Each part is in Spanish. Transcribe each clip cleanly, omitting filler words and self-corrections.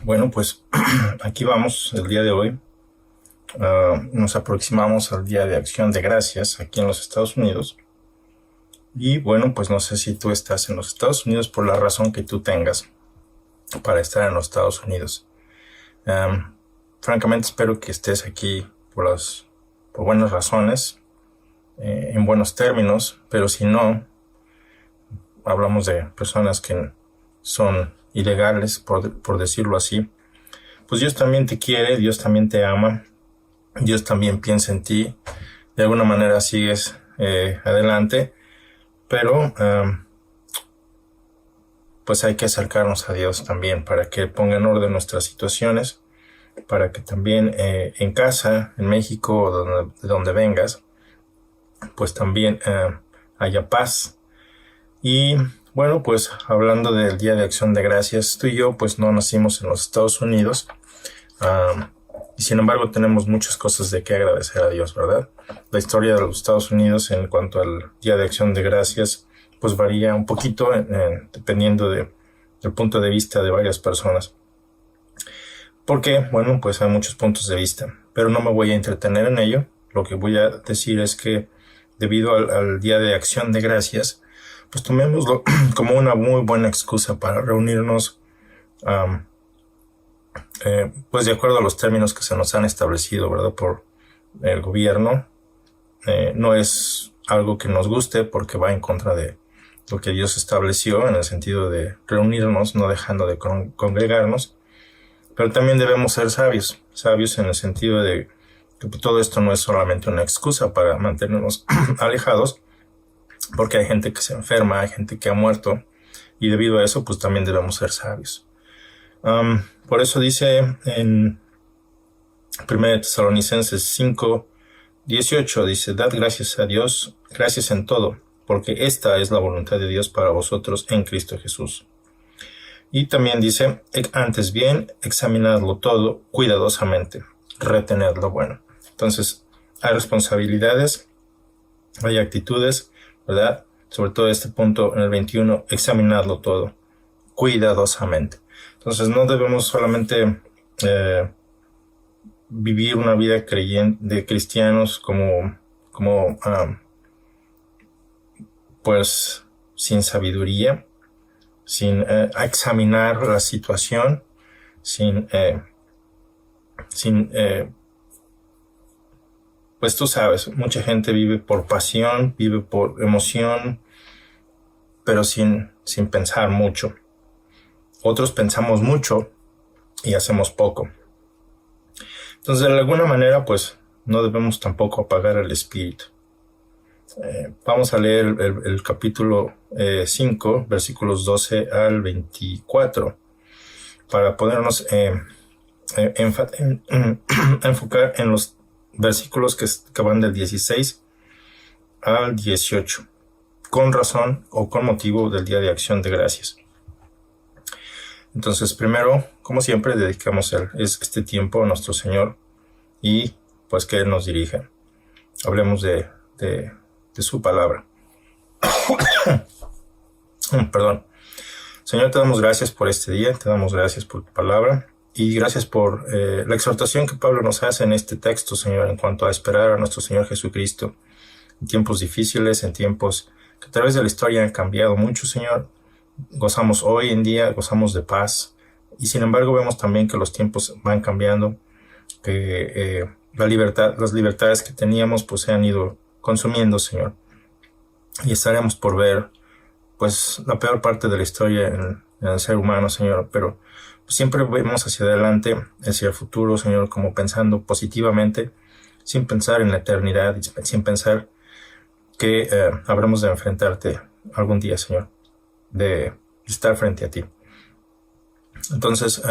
Bueno, pues aquí vamos el día de hoy. Nos aproximamos al Día de Acción de Gracias aquí en los Estados Unidos. Y bueno, pues no sé si tú estás en los Estados Unidos por la razón que tú tengas para estar en los Estados Unidos. Francamente espero que estés aquí por buenas razones, en buenos términos, pero si no, hablamos de personas que son ilegales, por decirlo así, pues Dios también te quiere, Dios también te ama, Dios también piensa en ti, de alguna manera sigues adelante, pero pues hay que acercarnos a Dios también para que ponga en orden nuestras situaciones, para que también en casa, en México o de donde vengas, pues también haya paz. Y bueno, pues hablando del Día de Acción de Gracias, tú y yo pues no nacimos en los Estados Unidos, y sin embargo tenemos muchas cosas de qué agradecer a Dios, ¿verdad? La historia de los Estados Unidos en cuanto al Día de Acción de Gracias pues varía un poquito dependiendo del punto de vista de varias personas. Porque, bueno, pues hay muchos puntos de vista, pero no me voy a entretener en ello. Lo que voy a decir es que debido al Día de Acción de Gracias, pues tomémoslo como una muy buena excusa para reunirnos, pues de acuerdo a los términos que se nos han establecido, ¿verdad? Por el gobierno. No es algo que nos guste porque va en contra de lo que Dios estableció en el sentido de reunirnos, no dejando de congregarnos. Pero también debemos ser sabios en el sentido de que todo esto no es solamente una excusa para mantenernos alejados, porque hay gente que se enferma, hay gente que ha muerto, y debido a eso, pues también debemos ser sabios. Por eso dice en 1 Tesalonicenses 5:18, dice, dad gracias a Dios, gracias en todo, porque esta es la voluntad de Dios para vosotros en Cristo Jesús. Y también dice, antes bien, examinadlo todo cuidadosamente, retened lo bueno. Entonces, hay responsabilidades, hay actitudes, ¿verdad? Sobre todo este punto en el 21, examinadlo todo cuidadosamente. Entonces, no debemos solamente vivir una vida de cristianos como pues sin sabiduría, sin examinar la situación, pues tú sabes, mucha gente vive por pasión, vive por emoción, pero sin pensar mucho. Otros pensamos mucho y hacemos poco. Entonces, de alguna manera, pues no debemos tampoco apagar el espíritu. Vamos a leer el capítulo 5, versículos 12 al 24, para podernos enfocar en los versículos que van del 16 al 18, con razón o con motivo del Día de Acción de Gracias. Entonces, primero, como siempre, dedicamos este tiempo a nuestro Señor y pues que Él nos dirija. Hablemos de su palabra. Perdón. Señor, te damos gracias por este día, te damos gracias por tu palabra y gracias por la exhortación que Pablo nos hace en este texto, Señor, en cuanto a esperar a nuestro Señor Jesucristo en tiempos difíciles, en tiempos que a través de la historia han cambiado mucho, Señor. Gozamos hoy en día, gozamos de paz y sin embargo vemos también que los tiempos van cambiando, que las libertades que teníamos pues se han ido consumiendo, Señor, y estaremos por ver pues la peor parte de la historia en el ser humano, Señor, pero pues, siempre vemos hacia adelante, hacia el futuro, Señor, como pensando positivamente, sin pensar en la eternidad, sin pensar que habremos de enfrentarte algún día, Señor, de estar frente a ti. Entonces,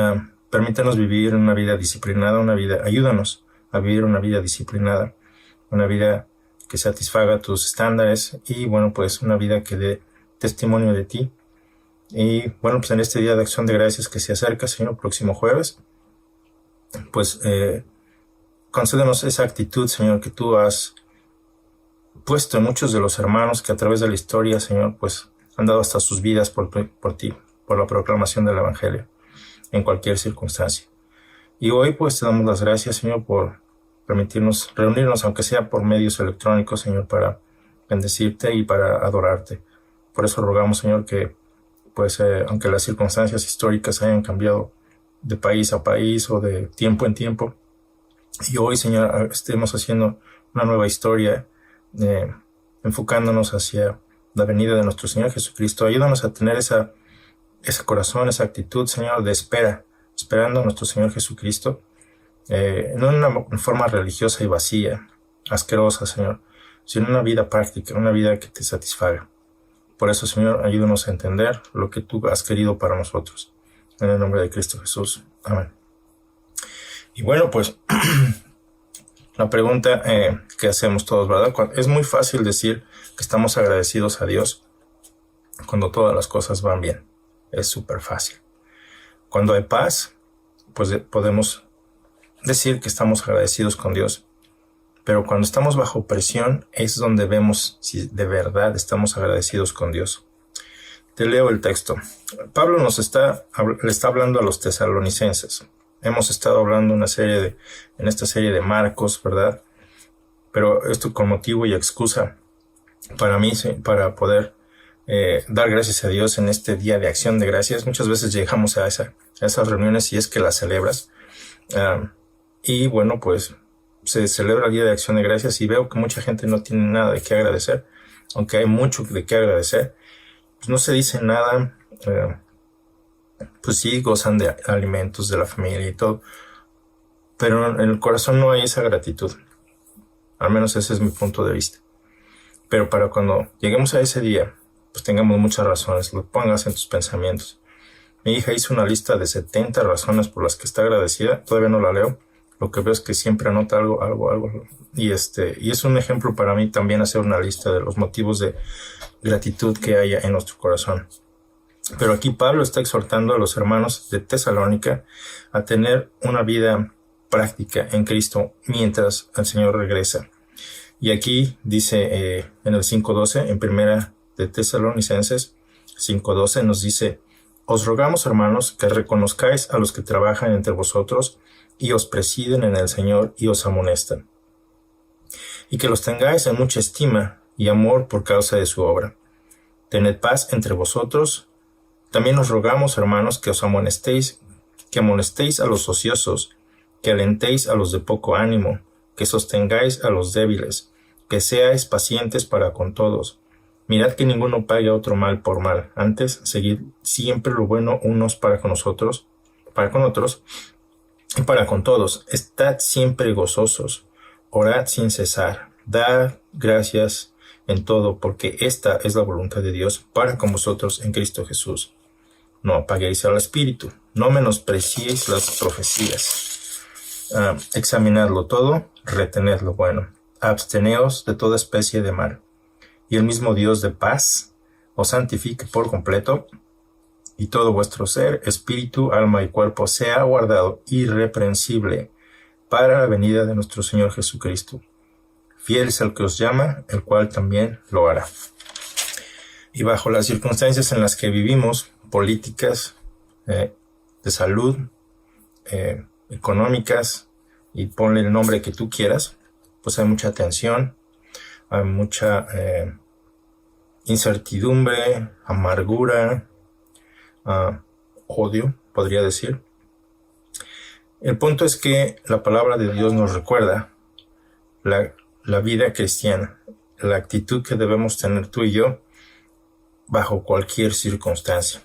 permítanos vivir una vida disciplinada, ayúdanos a vivir una vida disciplinada, una vida que satisfaga tus estándares y, bueno, pues una vida que dé testimonio de ti. Y, bueno, pues en este Día de Acción de Gracias que se acerca, Señor, próximo jueves, pues concédenos esa actitud, Señor, que tú has puesto en muchos de los hermanos que a través de la historia, Señor, pues han dado hasta sus vidas por ti, por la proclamación del Evangelio. en cualquier circunstancia. Y hoy pues te damos las gracias, Señor, por permitirnos reunirnos, aunque sea por medios electrónicos, Señor, para bendecirte y para adorarte. Por eso rogamos, Señor, que pues aunque las circunstancias históricas hayan cambiado de país a país o de tiempo en tiempo, y hoy, Señor, estemos haciendo una nueva historia, enfocándonos hacia la venida de nuestro Señor Jesucristo. Ayúdanos a tener ese corazón, esa actitud, Señor, de espera, esperando a nuestro Señor Jesucristo, no en una forma religiosa y vacía, asquerosa, Señor, sino una vida práctica, una vida que te satisfaga. Por eso, Señor, ayúdanos a entender lo que tú has querido para nosotros. En el nombre de Cristo Jesús. Amén. Y bueno, pues la pregunta que hacemos todos, ¿verdad? Es muy fácil decir que estamos agradecidos a Dios cuando todas las cosas van bien. Es súper fácil. Cuando hay paz, pues podemos decir que estamos agradecidos con Dios. Pero cuando estamos bajo presión es donde vemos si de verdad estamos agradecidos con Dios. Te leo el texto. Pablo le está hablando a los tesalonicenses. Hemos estado hablando en esta serie de Marcos, ¿verdad? Pero esto con motivo y excusa para mí, para poder dar gracias a Dios en este día de acción de gracias. Muchas veces llegamos a esas reuniones y es que las celebras. Y bueno, pues se celebra el día de acción de gracias y veo que mucha gente no tiene nada de qué agradecer, aunque hay mucho de qué agradecer. Pues no se dice nada, pues sí gozan de alimentos de la familia y todo, pero en el corazón no hay esa gratitud. Al menos ese es mi punto de vista. Pero para cuando lleguemos a ese día, pues tengamos muchas razones, lo pongas en tus pensamientos. Mi hija hizo una lista de 70 razones por las que está agradecida, todavía no la leo. Lo que veo es que siempre anota algo. Y es un ejemplo para mí también hacer una lista de los motivos de gratitud que haya en nuestro corazón. Pero aquí Pablo está exhortando a los hermanos de Tesalónica a tener una vida práctica en Cristo mientras el Señor regresa. Y aquí dice en el 5.12, en primera de Tesalonicenses 5.12 nos dice: os rogamos, hermanos, que reconozcáis a los que trabajan entre vosotros y os presiden en el Señor y os amonestan, y que los tengáis en mucha estima y amor por causa de su obra. Tened paz entre vosotros. También os rogamos, hermanos, que os amonestéis, que amonestéis a los ociosos, que alentéis a los de poco ánimo, que sostengáis a los débiles, que seáis pacientes para con todos. Mirad que ninguno pague a otro mal por mal. Antes, seguid siempre lo bueno unos para con nosotros, para con otros, y para con todos. Estad siempre gozosos, orad sin cesar, dad gracias en todo, porque esta es la voluntad de Dios para con vosotros en Cristo Jesús. No apaguéis al espíritu, no menospreciéis las profecías. Examinadlo todo, retened lo bueno. Absteneos de toda especie de mal. Y el mismo Dios de paz os santifique por completo, y todo vuestro ser, espíritu, alma y cuerpo sea guardado irreprensible para la venida de nuestro Señor Jesucristo. Fiel es el que os llama, el cual también lo hará. Y bajo las circunstancias en las que vivimos, políticas, de salud, económicas, y ponle el nombre que tú quieras, pues hay mucha tensión, hay mucha incertidumbre, amargura, odio, podría decir. El punto es que la palabra de Dios nos recuerda la vida cristiana, la actitud que debemos tener tú y yo bajo cualquier circunstancia.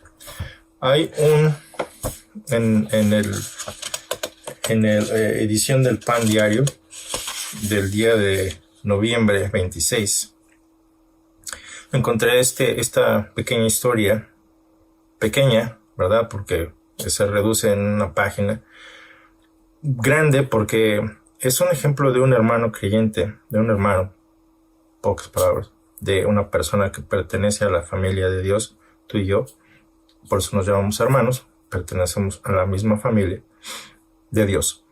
Hay en la edición del Pan Diario del día de noviembre 26, encontré esta pequeña historia, pequeña, ¿verdad? Porque se reduce en una página, grande porque es un ejemplo de un hermano creyente, de un hermano, pocas palabras, de una persona que pertenece a la familia de Dios, tú y yo, por eso nos llamamos hermanos, pertenecemos a la misma familia de Dios.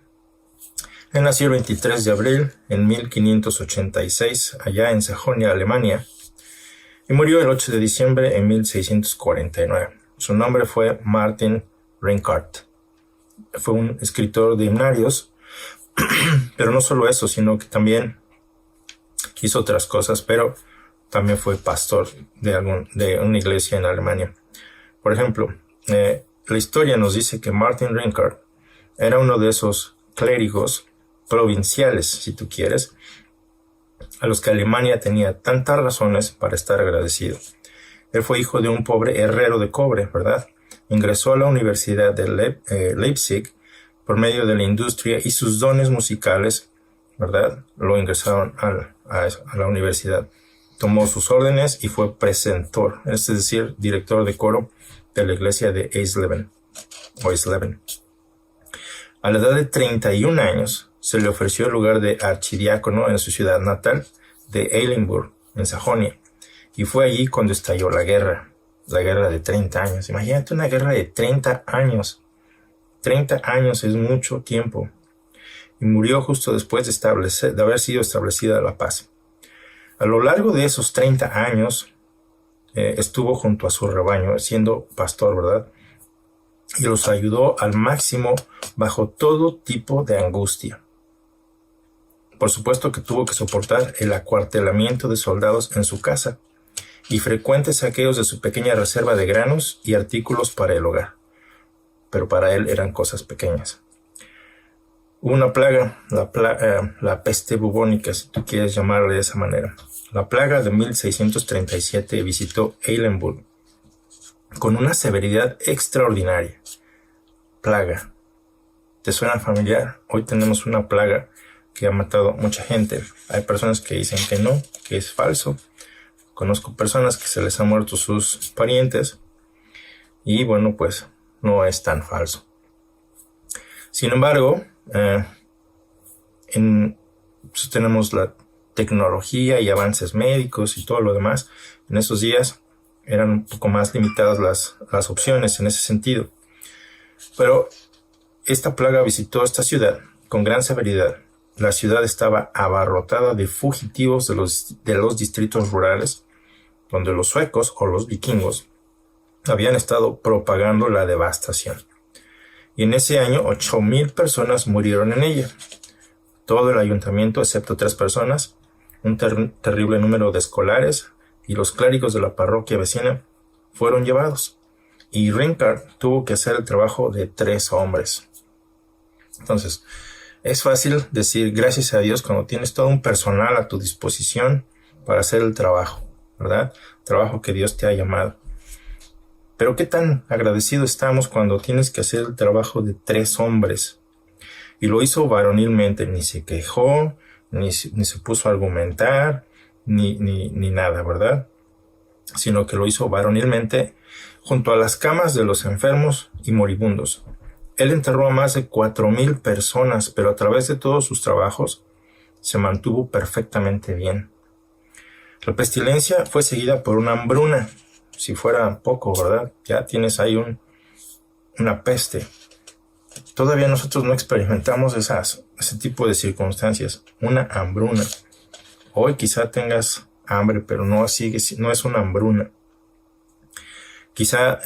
Él nació el 23 de abril en 1586, allá en Sajonia, Alemania, y murió el 8 de diciembre en 1649. Su nombre fue Martin Rinkart. fue un escritor de himnarios, pero no solo eso, sino que también hizo otras cosas, pero también fue pastor de una iglesia en Alemania. Por ejemplo, la historia nos dice que Martin Rinkart era uno de esos clérigos provinciales, si tú quieres, a los que Alemania tenía tantas razones para estar agradecido. Él fue hijo de un pobre herrero de cobre, ¿verdad? Ingresó a la Universidad de Leipzig por medio de la industria y sus dones musicales, ¿verdad?, lo ingresaron a la universidad. Tomó sus órdenes y fue precentor, es decir, director de coro de la iglesia de Eisleben. A la edad de 31 años, se le ofreció el lugar de archidiácono en su ciudad natal de Eilenburg, en Sajonia, y fue allí cuando estalló la guerra de 30 años. Imagínate una guerra de 30 años. 30 años es mucho tiempo. Y murió justo después de haber sido establecida la paz. A lo largo de esos 30 años, estuvo junto a su rebaño, siendo pastor, ¿verdad? Y los ayudó al máximo bajo todo tipo de angustia. Por supuesto que tuvo que soportar el acuartelamiento de soldados en su casa y frecuentes saqueos de su pequeña reserva de granos y artículos para el hogar. Pero para él eran cosas pequeñas. Hubo una plaga, la peste bubónica, si tú quieres llamarla de esa manera. La plaga de 1637 visitó Eilenburg con una severidad extraordinaria. Plaga. ¿Te suena familiar? Hoy tenemos una plaga que ha matado mucha gente. Hay personas que dicen que no, que es falso. Conozco personas que se les han muerto sus parientes y bueno, pues no es tan falso. Sin embargo, pues tenemos la tecnología y avances médicos y todo lo demás. En esos días eran un poco más limitadas las opciones en ese sentido. Pero esta plaga visitó esta ciudad con gran severidad. La ciudad estaba abarrotada de fugitivos de los distritos rurales, donde los suecos o los vikingos habían estado propagando la devastación. Y en ese año 8,000 personas murieron en ella. Todo el ayuntamiento, excepto 3 personas, un terrible número de escolares y los clérigos de la parroquia vecina fueron llevados. Y Rinkart tuvo que hacer el trabajo de 3 hombres. Entonces, es fácil decir gracias a Dios cuando tienes todo un personal a tu disposición para hacer el trabajo, ¿verdad? Trabajo que Dios te ha llamado. Pero qué tan agradecido estamos cuando tienes que hacer el trabajo de 3 hombres. Y lo hizo varonilmente, ni se quejó, ni se puso a argumentar, ni nada, ¿verdad? Sino que lo hizo varonilmente junto a las camas de los enfermos y moribundos. Él enterró a más de 4,000 personas, pero a través de todos sus trabajos se mantuvo perfectamente bien. La pestilencia fue seguida por una hambruna. Si fuera poco, ¿verdad? Ya tienes ahí una peste. Todavía nosotros no experimentamos ese tipo de circunstancias. Una hambruna. Hoy quizá tengas hambre, pero no es una hambruna. Quizá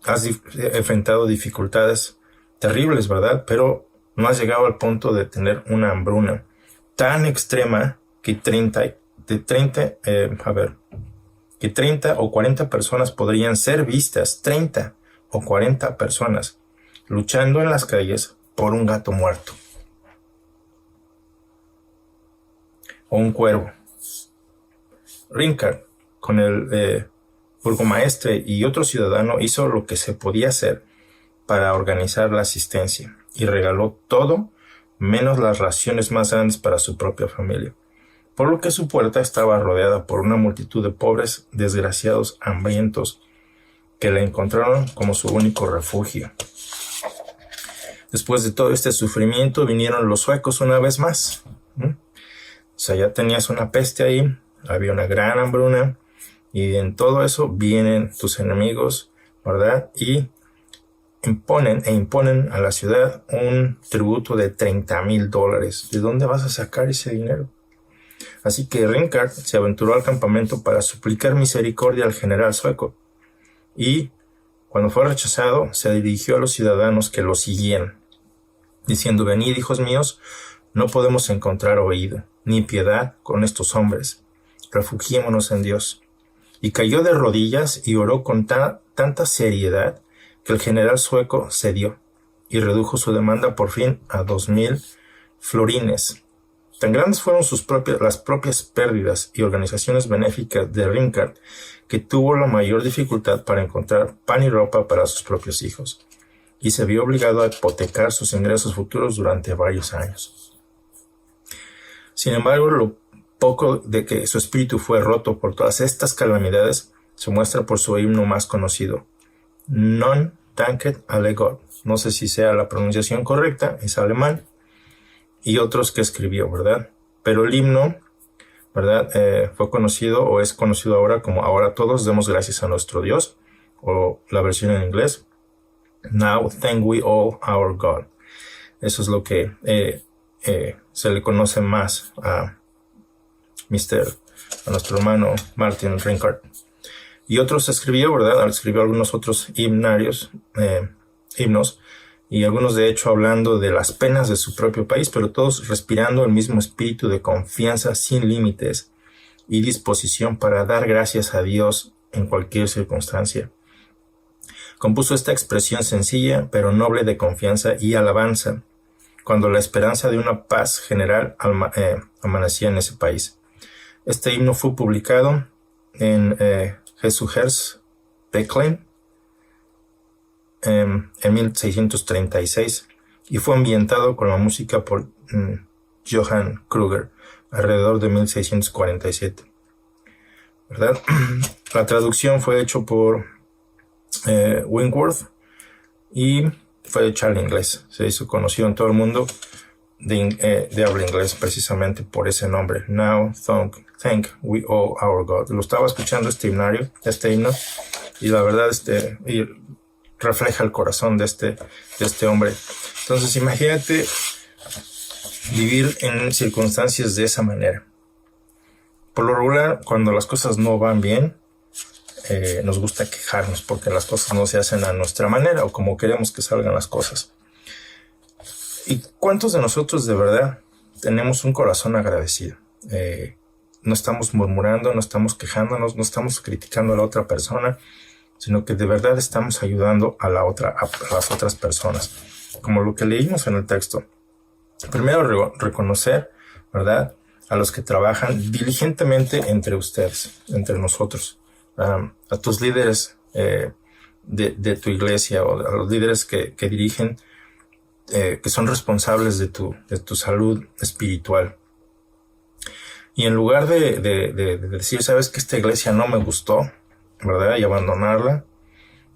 has enfrentado dificultades terribles, ¿verdad? Pero no has llegado al punto de tener una hambruna tan extrema que 30 o 40 personas podrían ser vistas, 30 o 40 personas luchando en las calles por un gato muerto o un cuervo. Rinkart, con el burgomaestre y otro ciudadano, hizo lo que se podía hacer para organizar la asistencia y regaló todo menos las raciones más grandes para su propia familia, por lo que su puerta estaba rodeada por una multitud de pobres, desgraciados, hambrientos, que le encontraron como su único refugio. Después de todo este sufrimiento vinieron los suecos una vez más. O sea, ya tenías una peste ahí, había una gran hambruna, y en todo eso vienen tus enemigos, ¿verdad? Y imponen a la ciudad un tributo de $30,000. ¿De dónde vas a sacar ese dinero? Así que Rinkart se aventuró al campamento para suplicar misericordia al general sueco. Y Cuando fue rechazado, se dirigió a los ciudadanos que lo siguieron, diciendo: venid, hijos míos, no podemos encontrar oído, ni piedad con estos hombres. Refugiémonos en Dios. Y cayó de rodillas y oró con tanta seriedad que el general sueco cedió y redujo su demanda por fin a 2,000 florines. Tan grandes fueron las propias pérdidas y organizaciones benéficas de Rinkart que tuvo la mayor dificultad para encontrar pan y ropa para sus propios hijos, y se vio obligado a hipotecar sus ingresos futuros durante varios años. Sin embargo, lo poco de que su espíritu fue roto por todas estas calamidades se muestra por su himno más conocido, Non danket alle Gott. No sé si sea la pronunciación correcta, es alemán, y otros que escribió, ¿verdad? Pero el himno, ¿verdad? Fue conocido o es conocido ahora como Ahora todos demos gracias a nuestro Dios, o la versión en inglés, Now thank we all our God. Eso es lo que se le conoce más a nuestro hermano Martin Rinkart. Y otros escribió, ¿verdad? Escribió algunos otros himnos, y algunos de hecho hablando de las penas de su propio país, pero todos respirando el mismo espíritu de confianza sin límites y disposición para dar gracias a Dios en cualquier circunstancia. Compuso esta expresión sencilla pero noble de confianza y alabanza cuando la esperanza de una paz general amanecía en ese país. Este himno fue publicado en Jesús Beklein en 1636 y fue ambientado con la música por Johann Kruger alrededor de 1647, ¿verdad? La traducción fue hecha por Winkworth y fue hecha al inglés. Se hizo conocido en todo el mundo de habla inglés precisamente por ese nombre, Now thank we all our God. Lo estaba escuchando este himno, y la verdad y refleja el corazón de este hombre. Entonces imagínate vivir en circunstancias de esa manera. Por lo regular, cuando las cosas no van bien, nos gusta quejarnos porque las cosas no se hacen a nuestra manera o como queremos que salgan las cosas. ¿Y cuántos de nosotros de verdad tenemos un corazón agradecido? No estamos murmurando, no estamos quejándonos, no estamos criticando a la otra persona, sino que de verdad estamos ayudando a las otras personas. Como lo que leímos en el texto. Primero, reconocer, ¿verdad?, a los que trabajan diligentemente entre ustedes, entre nosotros, a tus líderes de tu iglesia, o a los líderes que dirigen, que son responsables de tu salud espiritual. Y en lugar de decir, sabes que esta iglesia no me gustó, ¿verdad?, y abandonarla,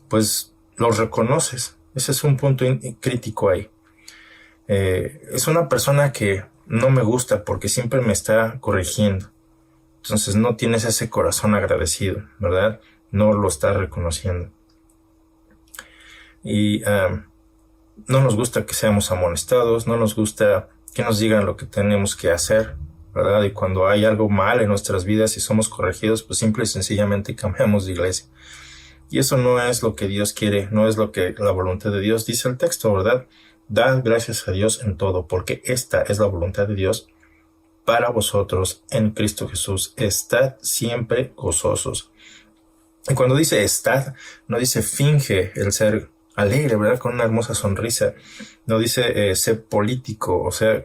pues los reconoces. Ese es un punto crítico ahí. Es una persona que no me gusta porque siempre me está corrigiendo. Entonces no tienes ese corazón agradecido, ¿verdad? No lo estás reconociendo. Y no nos gusta que seamos amonestados, no nos gusta que nos digan lo que tenemos que hacer, ¿verdad? Y cuando hay algo mal en nuestras vidas y somos corregidos, pues simple y sencillamente cambiamos de iglesia. Y eso no es lo que Dios quiere, no es lo que la voluntad de Dios dice el texto, ¿verdad? Dad gracias a Dios en todo, porque esta es la voluntad de Dios para vosotros en Cristo Jesús. Estad siempre gozosos. Y cuando dice estad, no dice finge el ser alegre, ¿verdad?, con una hermosa sonrisa. No dice ser político, o sea,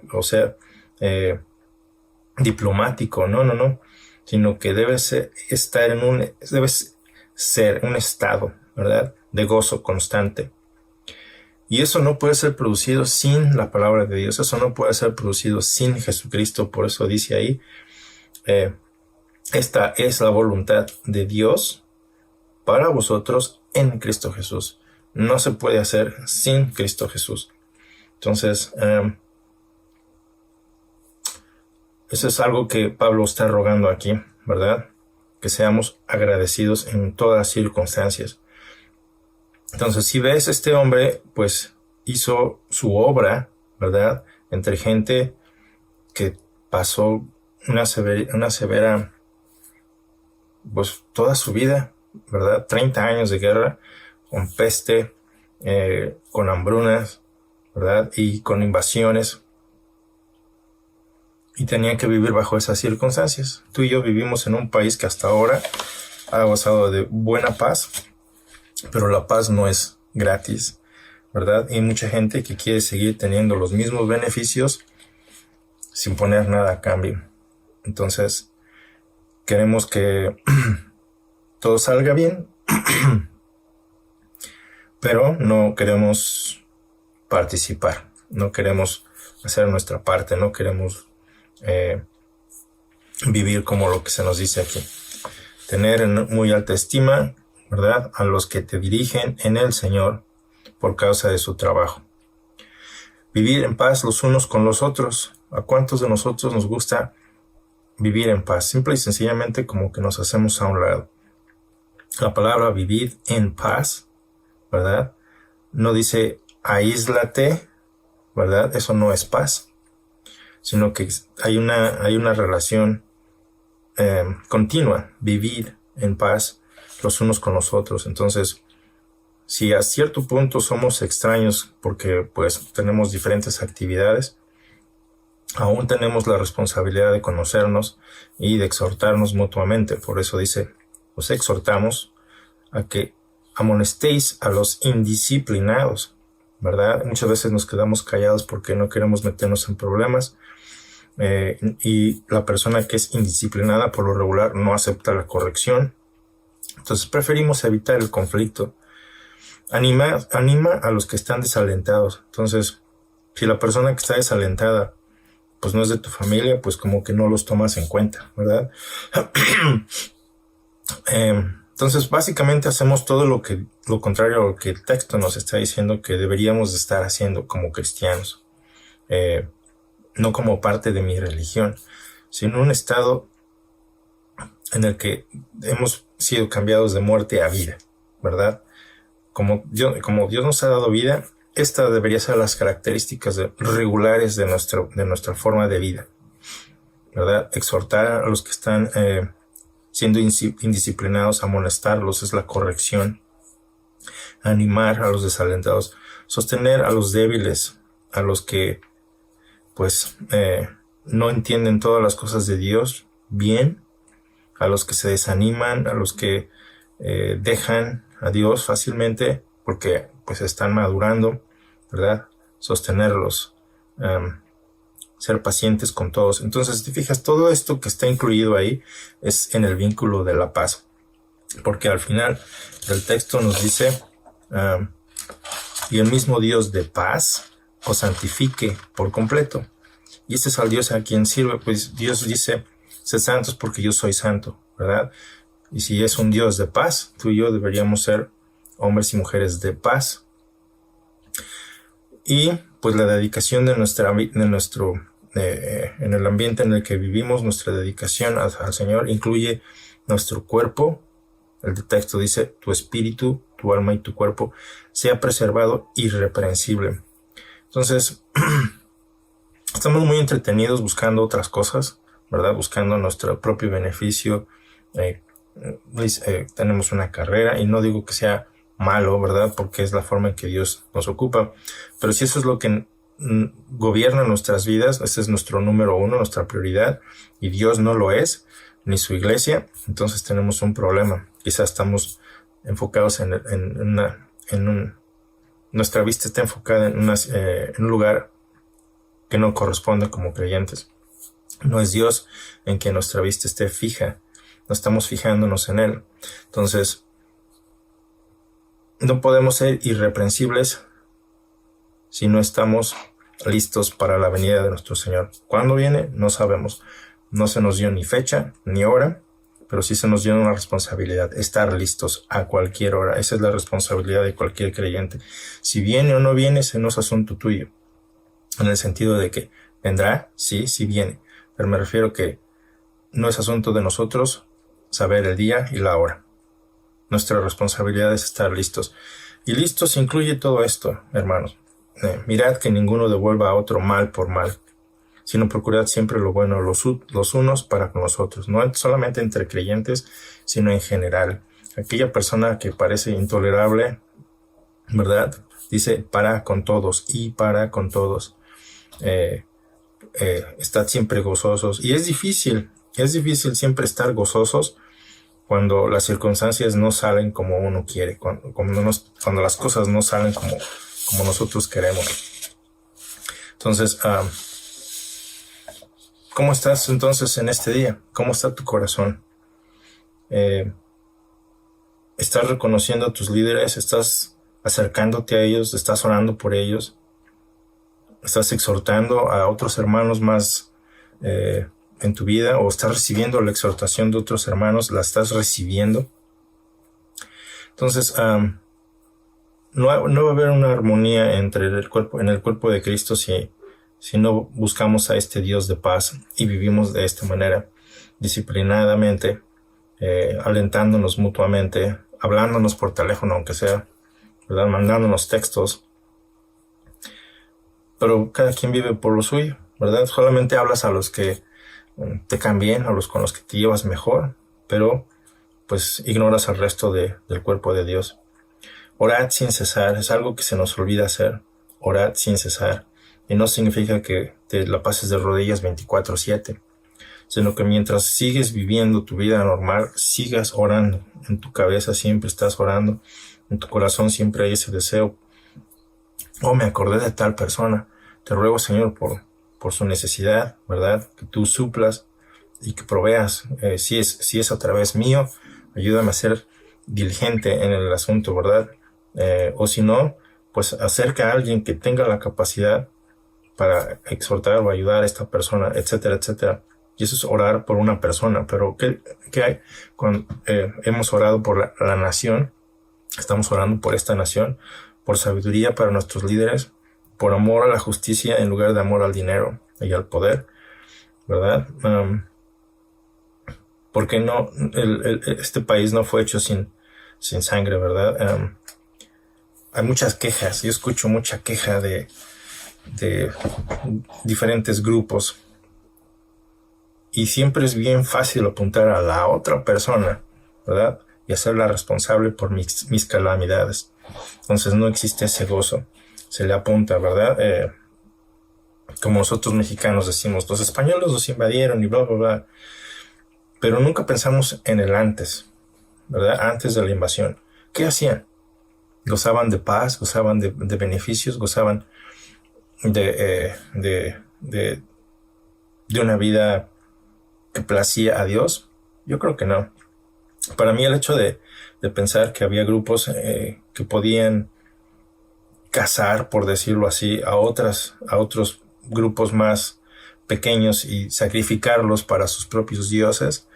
diplomático, no, sino que debe ser un estado, ¿verdad?, de gozo constante. Y eso no puede ser producido sin la palabra de Dios, eso no puede ser producido sin Jesucristo. Por eso dice ahí, esta es la voluntad de Dios para vosotros en Cristo Jesús. No se puede hacer sin Cristo Jesús. Entonces, eso es algo que Pablo está rogando aquí, ¿verdad? Que seamos agradecidos en todas las circunstancias. Entonces, si ves, este hombre, pues, hizo su obra, ¿verdad?, entre gente que pasó una severa, pues, toda su vida, ¿verdad?, 30 años de guerra, con peste, con hambrunas, ¿verdad? Y con invasiones. Y tenían que vivir bajo esas circunstancias. Tú y yo vivimos en un país que hasta ahora ha gozado de buena paz, pero la paz no es gratis, ¿verdad? Y hay mucha gente que quiere seguir teniendo los mismos beneficios sin poner nada a cambio. Entonces, queremos que todo salga bien, pero no queremos participar, no queremos hacer nuestra parte, no queremos vivir como lo que se nos dice aquí. Tener en muy alta estima, ¿verdad?, a los que te dirigen en el Señor por causa de su trabajo. Vivir en paz los unos con los otros. ¿A cuántos de nosotros nos gusta vivir en paz? Simple y sencillamente como que nos hacemos a un lado. La palabra vivir en paz, ¿verdad?, no dice aíslate, ¿verdad? Eso no es paz, sino que hay una relación continua, vivir en paz los unos con los otros. Entonces, si a cierto punto somos extraños porque pues tenemos diferentes actividades, aún tenemos la responsabilidad de conocernos y de exhortarnos mutuamente. Por eso dice, os exhortamos a que amonestéis a los indisciplinados, ¿verdad? Muchas veces nos quedamos callados porque no queremos meternos en problemas, y la persona que es indisciplinada por lo regular no acepta la corrección. Entonces preferimos evitar el conflicto. Anima a los que están desalentados. Entonces, si la persona que está desalentada pues no es de tu familia, pues como que no los tomas en cuenta, ¿verdad? Entonces, básicamente hacemos todo lo contrario a lo que el texto nos está diciendo que deberíamos de estar haciendo como cristianos. No como parte de mi religión, sino un estado en el que hemos sido cambiados de muerte a vida, ¿verdad? Como Dios nos ha dado vida, esta debería ser las características regulares de nuestra forma de vida, ¿verdad? Exhortar a los que están siendo indisciplinados, amonestarlos, es la corrección. Animar a los desalentados, sostener a los débiles, a los que pues no entienden todas las cosas de Dios bien, a los que se desaniman, a los que dejan a Dios fácilmente porque pues están madurando, ¿verdad? Sostenerlos, ser pacientes con todos. Entonces, te fijas, todo esto que está incluido ahí es en el vínculo de la paz, porque al final del texto nos dice, y el mismo Dios de paz os santifique por completo. Y ese es al Dios a quien sirve, pues Dios dice, sed santos porque yo soy santo, ¿verdad? Y si es un Dios de paz, tú y yo deberíamos ser hombres y mujeres de paz. Y pues la dedicación en el ambiente en el que vivimos, nuestra dedicación al Señor incluye nuestro cuerpo. El texto dice, tu espíritu, tu alma y tu cuerpo sea preservado irreprensible. Entonces, estamos muy entretenidos buscando otras cosas, ¿verdad? Buscando nuestro propio beneficio. Tenemos una carrera y no digo que sea malo, ¿verdad? Porque es la forma en que Dios nos ocupa. Pero si eso es lo que gobierna nuestras vidas, ese es nuestro número uno, nuestra prioridad, y Dios no lo es, ni su iglesia, entonces tenemos un problema. Quizás estamos enfocados nuestra vista está enfocada en un lugar que no corresponde como creyentes. No es Dios en quien nuestra vista esté fija, no estamos fijándonos en Él. Entonces, no podemos ser irreprensibles si no estamos listos para la venida de nuestro Señor. ¿Cuándo viene? No sabemos. No se nos dio ni fecha ni hora, pero sí se nos dio una responsabilidad, estar listos a cualquier hora. Esa es la responsabilidad de cualquier creyente. Si viene o no viene, ese no es asunto tuyo. En el sentido de que vendrá, sí viene. Pero me refiero que no es asunto de nosotros saber el día y la hora. Nuestra responsabilidad es estar listos. Y listos incluye todo esto, hermanos. Mirad que ninguno devuelva a otro mal por mal, sino procurad siempre lo bueno los unos para con los otros. No solamente entre creyentes, sino en general. Aquella persona que parece intolerable ¿verdad? Dice para con todos y para con todos. Estad siempre gozosos. Y es difícil siempre estar gozosos cuando las circunstancias no salen como uno quiere, cuando las cosas no salen como nosotros queremos. Entonces, ¿cómo estás entonces en este día? ¿Cómo está tu corazón? ¿Estás reconociendo a tus líderes? ¿Estás acercándote a ellos? ¿Estás orando por ellos? ¿Estás exhortando a otros hermanos más en tu vida? ¿O estás recibiendo la exhortación de otros hermanos? ¿La estás recibiendo? Entonces, no va a haber una armonía en el cuerpo de Cristo si no buscamos a este Dios de paz y vivimos de esta manera, disciplinadamente, alentándonos mutuamente, hablándonos por teléfono, aunque sea, ¿verdad? Mandándonos textos. Pero cada quien vive por lo suyo, ¿verdad? Solamente hablas a los que te caen bien, a los con los que te llevas mejor, pero pues ignoras al resto del cuerpo de Dios. Orad sin cesar, es algo que se nos olvida hacer. Orad sin cesar. Y no significa que te la pases de rodillas 24/7, sino que mientras sigues viviendo tu vida normal, sigas orando. En tu cabeza siempre estás orando, en tu corazón siempre hay ese deseo. Oh, me acordé de tal persona. Te ruego, Señor, por su necesidad, ¿verdad? Que tú suplas y que proveas. Si es a través mío, ayúdame a ser diligente en el asunto, ¿verdad? O si no, pues acerca a alguien que tenga la capacidad para exhortar o ayudar a esta persona, etcétera, etcétera. Y eso es orar por una persona. Pero ¿qué hay? Cuando hemos orado por la nación, estamos orando por esta nación, por sabiduría para nuestros líderes, por amor a la justicia en lugar de amor al dinero y al poder, ¿verdad? Porque no, este país no fue hecho sin sangre, ¿verdad? Hay muchas quejas, yo escucho mucha queja de diferentes grupos y siempre es bien fácil apuntar a la otra persona, ¿verdad? Y hacerla responsable por mis calamidades. Entonces no existe ese gozo. Se le apunta, ¿verdad? Como nosotros mexicanos decimos, los españoles los invadieron y bla, bla, bla. Pero nunca pensamos en el antes, ¿verdad? Antes de la invasión. ¿Qué hacían? Gozaban de paz, gozaban de beneficios, gozaban de una vida que placía a Dios. Yo creo que no. Para mí el hecho de pensar que había grupos que podían cazar, por decirlo así, a otros grupos más pequeños y sacrificarlos para sus propios dioses,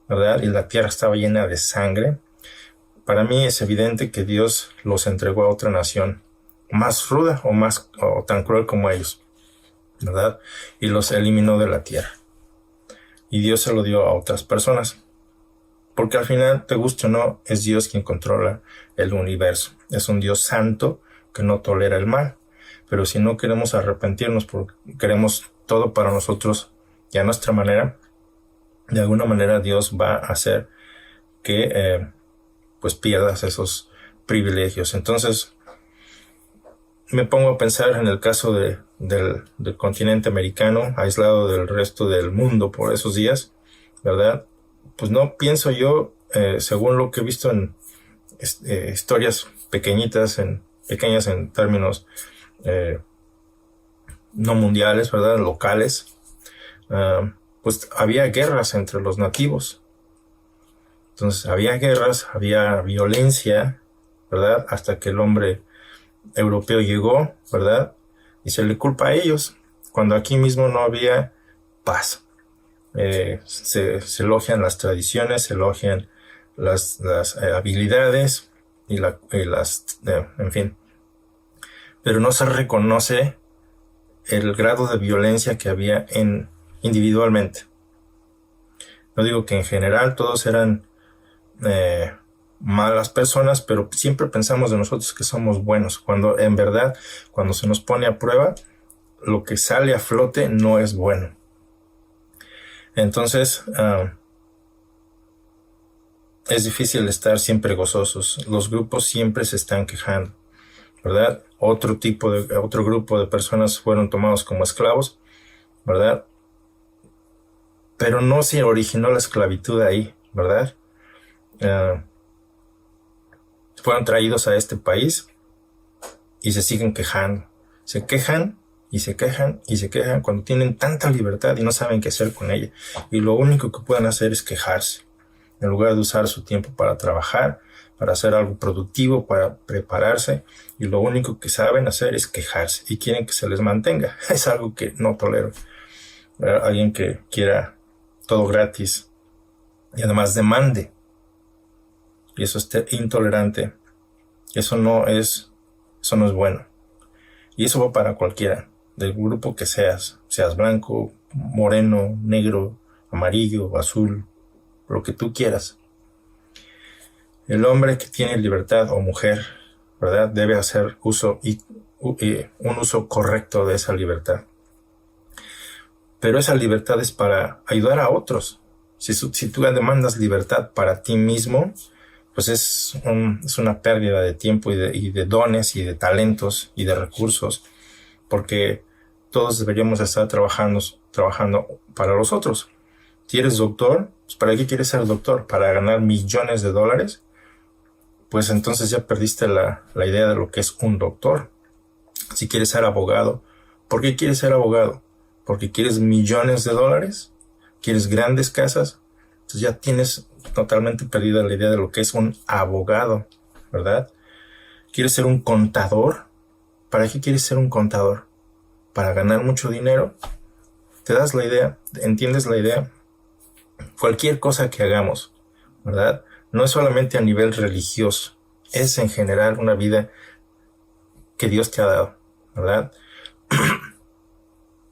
¿verdad? Y la tierra estaba llena de sangre. Para mí es evidente que Dios los entregó a otra nación más ruda o tan cruel como ellos, ¿verdad? Y los eliminó de la tierra. Y Dios se lo dio a otras personas. Porque al final, te guste o no, es Dios quien controla el universo. Es un Dios santo que no tolera el mal. Pero si no queremos arrepentirnos porque queremos todo para nosotros y a nuestra manera, de alguna manera Dios va a hacer que pues pierdas esos privilegios. Entonces me pongo a pensar en el caso del continente americano, aislado del resto del mundo por esos días, ¿verdad? Pues no pienso yo, según lo que he visto en historias pequeñas en términos no mundiales, ¿verdad? Locales, pues había guerras entre los nativos. Entonces había guerras, había violencia, ¿verdad? Hasta que el hombre europeo llegó, ¿verdad? Y se le culpa a ellos, cuando aquí mismo no había paz. Se elogian las tradiciones, se elogian las habilidades en fin. Pero no se reconoce el grado de violencia que había individualmente. No digo que en general todos eran malas personas, pero siempre pensamos de nosotros que somos buenos, cuando en verdad, cuando se nos pone a prueba, lo que sale a flote no es bueno. Entonces, es difícil estar siempre gozosos. Los grupos siempre se están quejando. ¿verdad? Otro grupo de personas fueron tomados como esclavos, ¿verdad? Pero no se originó la esclavitud ahí, ¿verdad? Fueron traídos a este país y se siguen quejando. Se quejan y se quejan y se quejan cuando tienen tanta libertad y no saben qué hacer con ella. Y lo único que pueden hacer es quejarse, en lugar de usar su tiempo para trabajar, para hacer algo productivo, para prepararse. Y lo único que saben hacer es quejarse y quieren que se les mantenga. Es algo que no tolero. Alguien que quiera todo gratis y además demande. Y eso es intolerante. Eso no es bueno. Y eso va para cualquiera, del grupo que seas blanco, moreno, negro, amarillo, azul, lo que tú quieras. El hombre que tiene libertad o mujer, ¿verdad?, debe hacer un uso correcto de esa libertad. Pero esa libertad es para ayudar a otros. Si tú demandas libertad para ti mismo, pues es una pérdida de tiempo y de dones y de talentos y de recursos, porque todos deberíamos estar trabajando para los otros. Si eres doctor, pues ¿para qué quieres ser doctor? ¿Para ganar millones de dólares? Pues entonces ya perdiste la idea de lo que es un doctor. Si quieres ser abogado, ¿por qué quieres ser abogado? ¿Porque quieres millones de dólares? ¿Quieres grandes casas? Entonces ya tienes totalmente perdida la idea de lo que es un abogado, ¿verdad? ¿Quieres ser un contador? ¿Para qué quieres ser un contador? ¿Para ganar mucho dinero? ¿Te das la idea? ¿Entiendes la idea? Cualquier cosa que hagamos, ¿verdad?, no es solamente a nivel religioso, es en general una vida que Dios te ha dado, ¿verdad?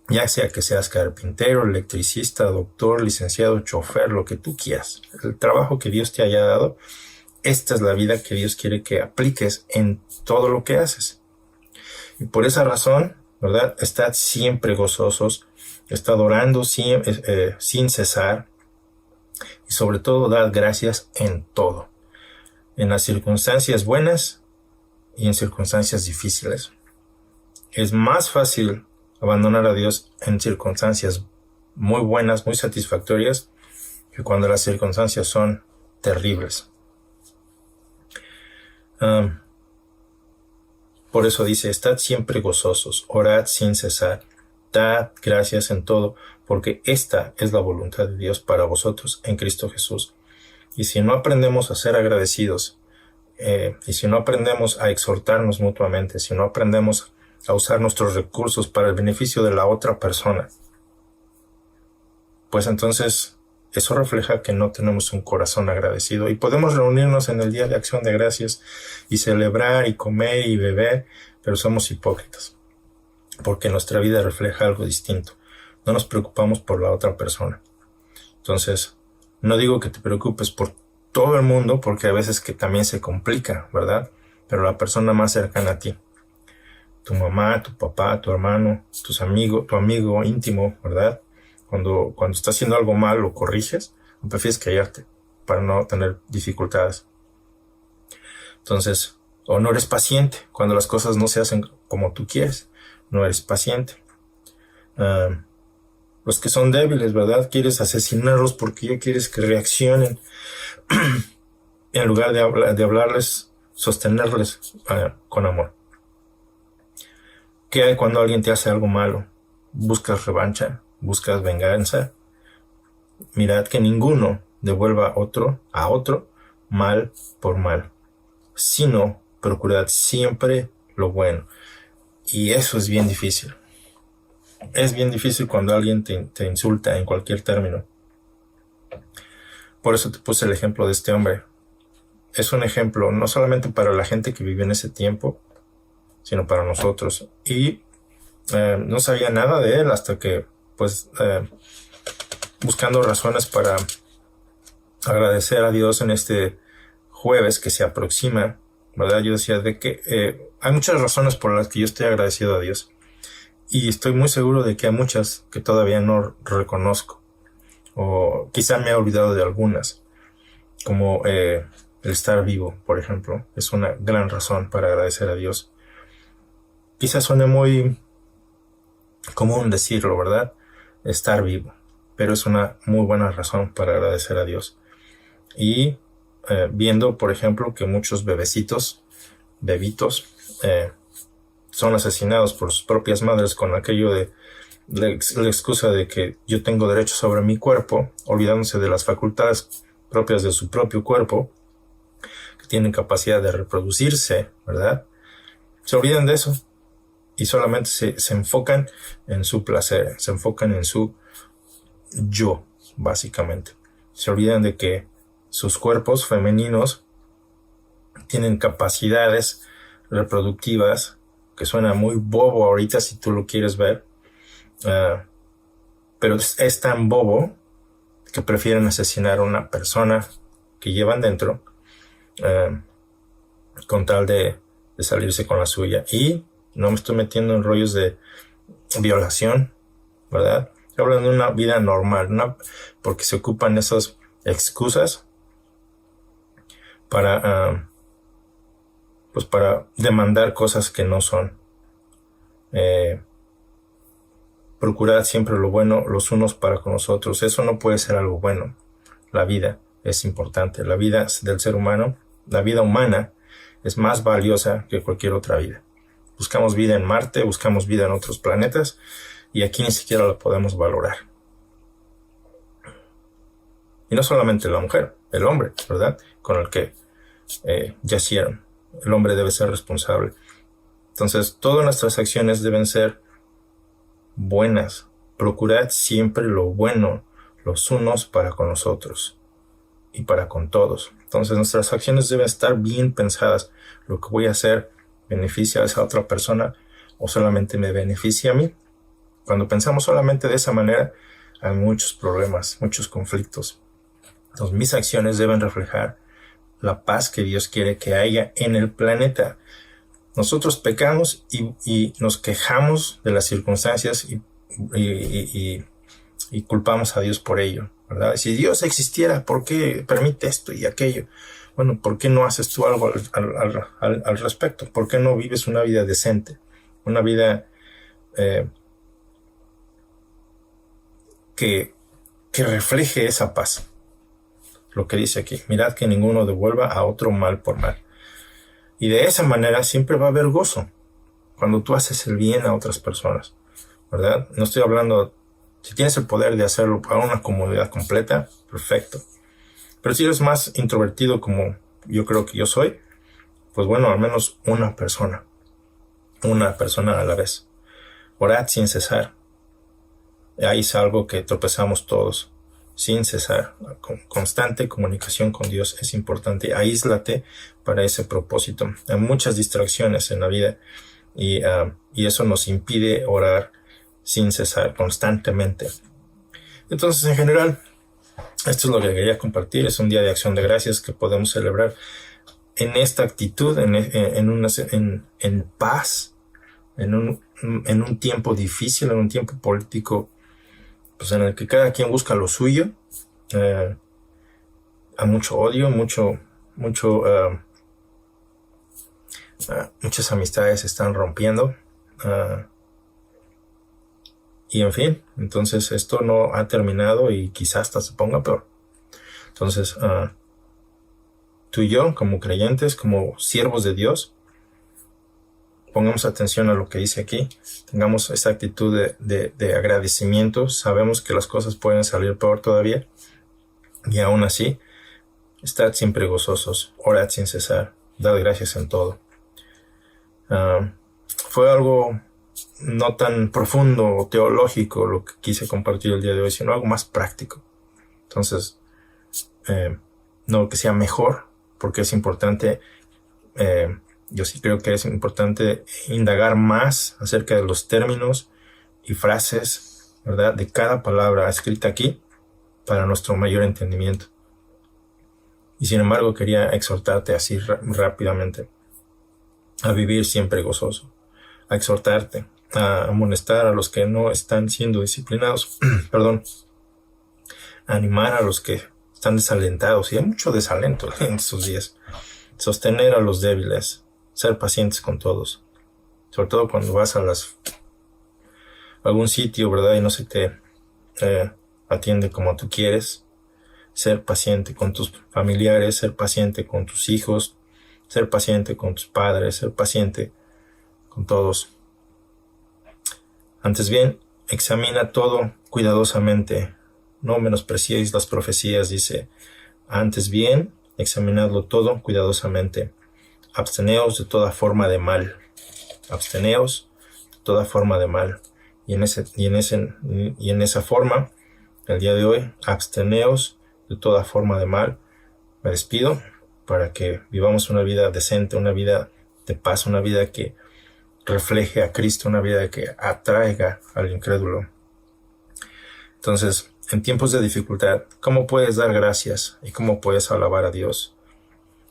Ya sea que seas carpintero, electricista, doctor, licenciado, chofer, lo que tú quieras. El trabajo que Dios te haya dado, esta es la vida que Dios quiere que apliques en todo lo que haces. Y por esa razón, ¿verdad?, estad siempre gozosos, estad orando sin cesar, y sobre todo dad gracias en todo, en las circunstancias buenas y en circunstancias difíciles. Es más fácil abandonar a Dios en circunstancias muy buenas, muy satisfactorias, que cuando las circunstancias son terribles. Por eso dice, estad siempre gozosos, orad sin cesar, dad gracias en todo, porque esta es la voluntad de Dios para vosotros en Cristo Jesús. Y si no aprendemos a ser agradecidos, y si no aprendemos a exhortarnos mutuamente, si no aprendemos a usar nuestros recursos para el beneficio de la otra persona, pues entonces eso refleja que no tenemos un corazón agradecido. Y podemos reunirnos en el Día de Acción de Gracias y celebrar y comer y beber, pero somos hipócritas, porque nuestra vida refleja algo distinto. No nos preocupamos por la otra persona. Entonces, no digo que te preocupes por todo el mundo, porque a veces que también se complica, ¿verdad? Pero la persona más cercana a ti, tu mamá, tu papá, tu hermano, tu amigo íntimo, ¿verdad? Cuando está haciendo algo mal, lo corriges, o prefieres callarte para no tener dificultades. Entonces, o no eres paciente cuando las cosas no se hacen como tú quieres, no eres paciente. Los que son débiles, ¿verdad? Quieres asesinarlos porque ya quieres que reaccionen. En lugar de hablarles, sostenerles con amor. ¿Qué hay cuando alguien te hace algo malo? ¿Buscas revancha? ¿Buscas venganza? Mirad que ninguno devuelva a otro mal por mal, sino procurad siempre lo bueno. Y eso es bien difícil. Es bien difícil cuando alguien te insulta en cualquier término. Por eso te puse el ejemplo de este hombre. Es un ejemplo no solamente para la gente que vivió en ese tiempo, sino para nosotros. Y no sabía nada de él hasta que, buscando razones para agradecer a Dios en este jueves que se aproxima, ¿verdad? Yo decía de que hay muchas razones por las que yo estoy agradecido a Dios. Y estoy muy seguro de que hay muchas que todavía no reconozco. O quizá me he olvidado de algunas. Como el estar vivo, por ejemplo. Es una gran razón para agradecer a Dios. quizás suene muy común decirlo, ¿verdad? Estar vivo, pero es una muy buena razón para agradecer a Dios. Y viendo, por ejemplo, que muchos bebitos, son asesinados por sus propias madres con aquello de la excusa de que yo tengo derecho sobre mi cuerpo, olvidándose de las facultades propias de su propio cuerpo, que tienen capacidad de reproducirse, ¿verdad? Se olvidan de eso y solamente se enfocan en su placer, se enfocan en su yo, básicamente. Se olvidan de que sus cuerpos femeninos tienen capacidades reproductivas, que suena muy bobo ahorita si tú lo quieres ver, pero es tan bobo que prefieren asesinar a una persona que llevan dentro con tal de salirse con la suya. Y no me estoy metiendo en rollos de violación, ¿verdad? Estoy hablando de una vida normal, porque se ocupan esas excusas para demandar cosas que no son. Procurad siempre lo bueno los unos para con los otros. Eso no puede ser algo bueno. La vida es importante. La vida del ser humano, la vida humana, es más valiosa que cualquier otra vida. Buscamos vida en Marte, buscamos vida en otros planetas, y aquí ni siquiera la podemos valorar. Y no solamente la mujer, el hombre, ¿verdad? Con el que yacieron. El hombre debe ser responsable. Entonces, todas nuestras acciones deben ser buenas. Procurad siempre lo bueno los unos para con los otros y para con todos. Entonces, nuestras acciones deben estar bien pensadas. Lo que voy a hacer beneficia a esa otra persona o solamente me beneficia a mí. Cuando pensamos solamente de esa manera, hay muchos problemas, muchos conflictos. Entonces, mis acciones deben reflejar la paz que Dios quiere que haya en el planeta. Nosotros pecamos y nos quejamos de las circunstancias y culpamos a Dios por ello, ¿verdad? Si Dios existiera, ¿por qué permite esto y aquello? Bueno, ¿por qué no haces tú algo al respecto? ¿Por qué no vives una vida decente? Una vida que refleje esa paz. Lo que dice aquí, mirad que ninguno devuelva a otro mal por mal. Y de esa manera siempre va a haber gozo cuando tú haces el bien a otras personas, ¿verdad? No estoy hablando, si tienes el poder de hacerlo para una comunidad completa, perfecto. Pero si eres más introvertido como yo creo que yo soy, pues bueno, al menos una persona a la vez. Orad sin cesar. Ahí es algo que tropezamos todos. Sin cesar, constante comunicación con Dios es importante. Aíslate para ese propósito. Hay muchas distracciones en la vida y eso nos impide orar sin cesar, constantemente. Entonces, en general, esto es lo que quería compartir. Es un día de acción de gracias que podemos celebrar en esta actitud, en paz, en un tiempo difícil, en un tiempo político, pues en el que cada quien busca lo suyo. Hay mucho odio, muchas amistades se están rompiendo. Y en fin, entonces esto no ha terminado y quizás hasta se ponga peor. Entonces, tú y yo, como creyentes, como siervos de Dios, pongamos atención a lo que dice aquí, tengamos esa actitud de agradecimiento. Sabemos que las cosas pueden salir peor todavía, y aún así, estad siempre gozosos, orad sin cesar, dad gracias en todo. Fue algo no tan profundo o teológico lo que quise compartir el día de hoy, sino algo más práctico. Entonces, no que sea mejor, porque es importante. Yo sí creo que es importante indagar más acerca de los términos y frases, ¿verdad?, de cada palabra escrita aquí para nuestro mayor entendimiento. Y sin embargo, quería exhortarte así rápidamente a vivir siempre gozoso, a exhortarte, a amonestar a los que no están siendo disciplinados, perdón, a animar a los que están desalentados, y hay mucho desalento en estos días, sostener a los débiles, ser pacientes con todos. sobre todo cuando vas a algún sitio, ¿verdad? Y no se te atiende como tú quieres. Ser paciente con tus familiares, ser paciente con tus hijos, ser paciente con tus padres, ser paciente con todos. Antes bien, examina todo cuidadosamente. No menospreciéis las profecías, dice. Antes bien, examinadlo todo cuidadosamente. Absteneos de toda forma de mal. Absteneos de toda forma de mal. Y en esa forma, el día de hoy, absteneos de toda forma de mal. Me despido para que vivamos una vida decente, una vida de paz, una vida que refleje a Cristo, una vida que atraiga al incrédulo. Entonces, en tiempos de dificultad, ¿cómo puedes dar gracias y cómo puedes alabar a Dios?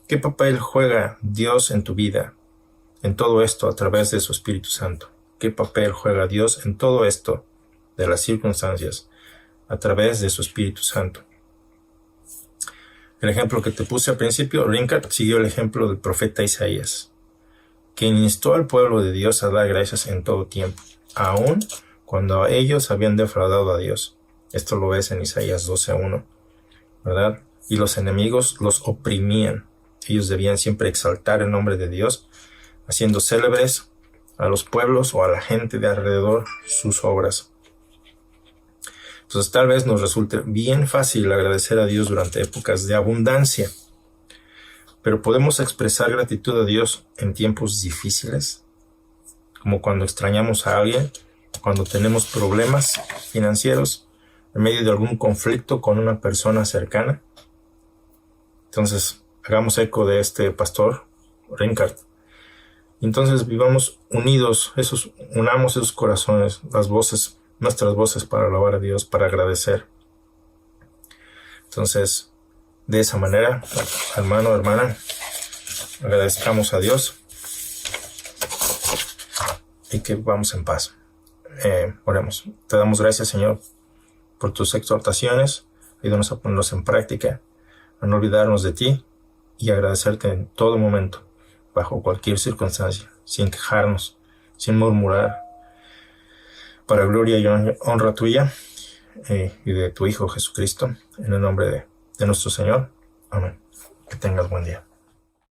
¿Qué papel juega Dios en tu vida, en todo esto a través de su Espíritu Santo? ¿Qué papel juega Dios en todo esto de las circunstancias a través de su Espíritu Santo? El ejemplo que te puse al principio, Rinkart siguió el ejemplo del profeta Isaías, quien instó al pueblo de Dios a dar gracias en todo tiempo, aun cuando ellos habían defraudado a Dios. Esto lo ves en Isaías 12:1, ¿verdad? Y los enemigos los oprimían. Ellos debían siempre exaltar el nombre de Dios, haciendo célebres a los pueblos o a la gente de alrededor sus obras. Entonces tal vez nos resulte bien fácil agradecer a Dios durante épocas de abundancia, pero podemos expresar gratitud a Dios en tiempos difíciles, como cuando extrañamos a alguien, cuando tenemos problemas financieros, en medio de algún conflicto con una persona cercana. Entonces hagamos eco de este pastor, Rinkart. Entonces vivamos unidos, unamos esos corazones, nuestras voces para alabar a Dios, para agradecer. Entonces, de esa manera, hermano, hermana, agradezcamos a Dios y que vamos en paz. Oremos. Te damos gracias, Señor, por tus exhortaciones. Ayúdanos a ponerlos en práctica, a no olvidarnos de ti y agradecerte en todo momento, bajo cualquier circunstancia, sin quejarnos, sin murmurar, para gloria y honra tuya y de tu Hijo Jesucristo, en el nombre de nuestro Señor. Amén. Que tengas buen día.